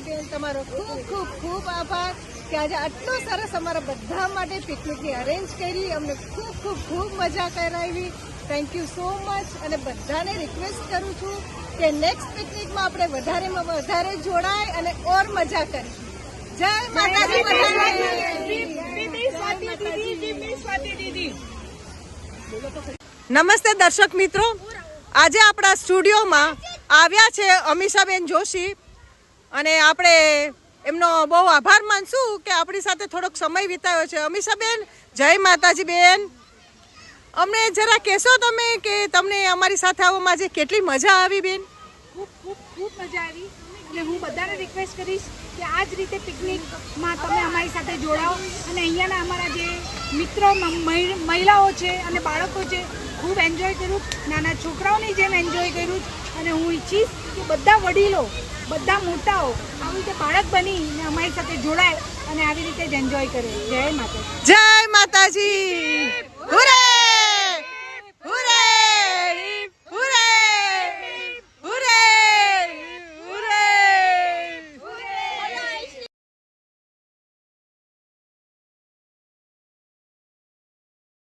બેન તમારો ખૂબ ખૂબ ખૂબ આભાર કે આજે આટલો સરસ અમારા બધા માટે પિકનિકની અરેન્જ કરી, અમને ખૂબ ખૂબ ખૂબ મજા કરાવી. Thank you so much. અને બધાને રિક્વેસ્ટ કરું છું કે નેક્સ્ટ પિકનિકમાં આપણે વધારેમાં વધારે જોડાય અને ઓર મજા કરીશું. જય માતાજી બધાને. નમસ્તે દર્શક મિત્રો, આજે આપણા સ્ટુડિયોમાં આવ્યા છે અમીષાબેન જોશી અને આપણે એમનો બહુ આભાર માનશું કે આપણી સાથે થોડોક સમય વિતાવ્યો છે. અમીષાબેન જય માતાજી બેન, અમને જરા કહેશો તમે કે તમને અમારી સાથે આવવામાં આજે કેટલી મજા આવી બેન? ખૂબ ખૂબ ખૂબ મજા આવી અને હું બધાને રિક્વેસ્ટ કરીશ કે આ જ રીતે પિકનિકમાં તમે અમારી સાથે જોડાઓ અને અહીંયાના અમારા જે મિત્રો મહિલાઓ છે અને બાળકો છે ખૂબ એન્જોય કર્યું, નાના છોકરાઓની જેમ એન્જોય કર્યું. અને હું ઈચ્છીશ કે બધા વડીલો, બધા મોટાઓ આવી રીતે બાળક બનીને અમારી સાથે જોડાય અને આવી રીતે જ એન્જોય કરે. જય માતાજી. જય માતાજી.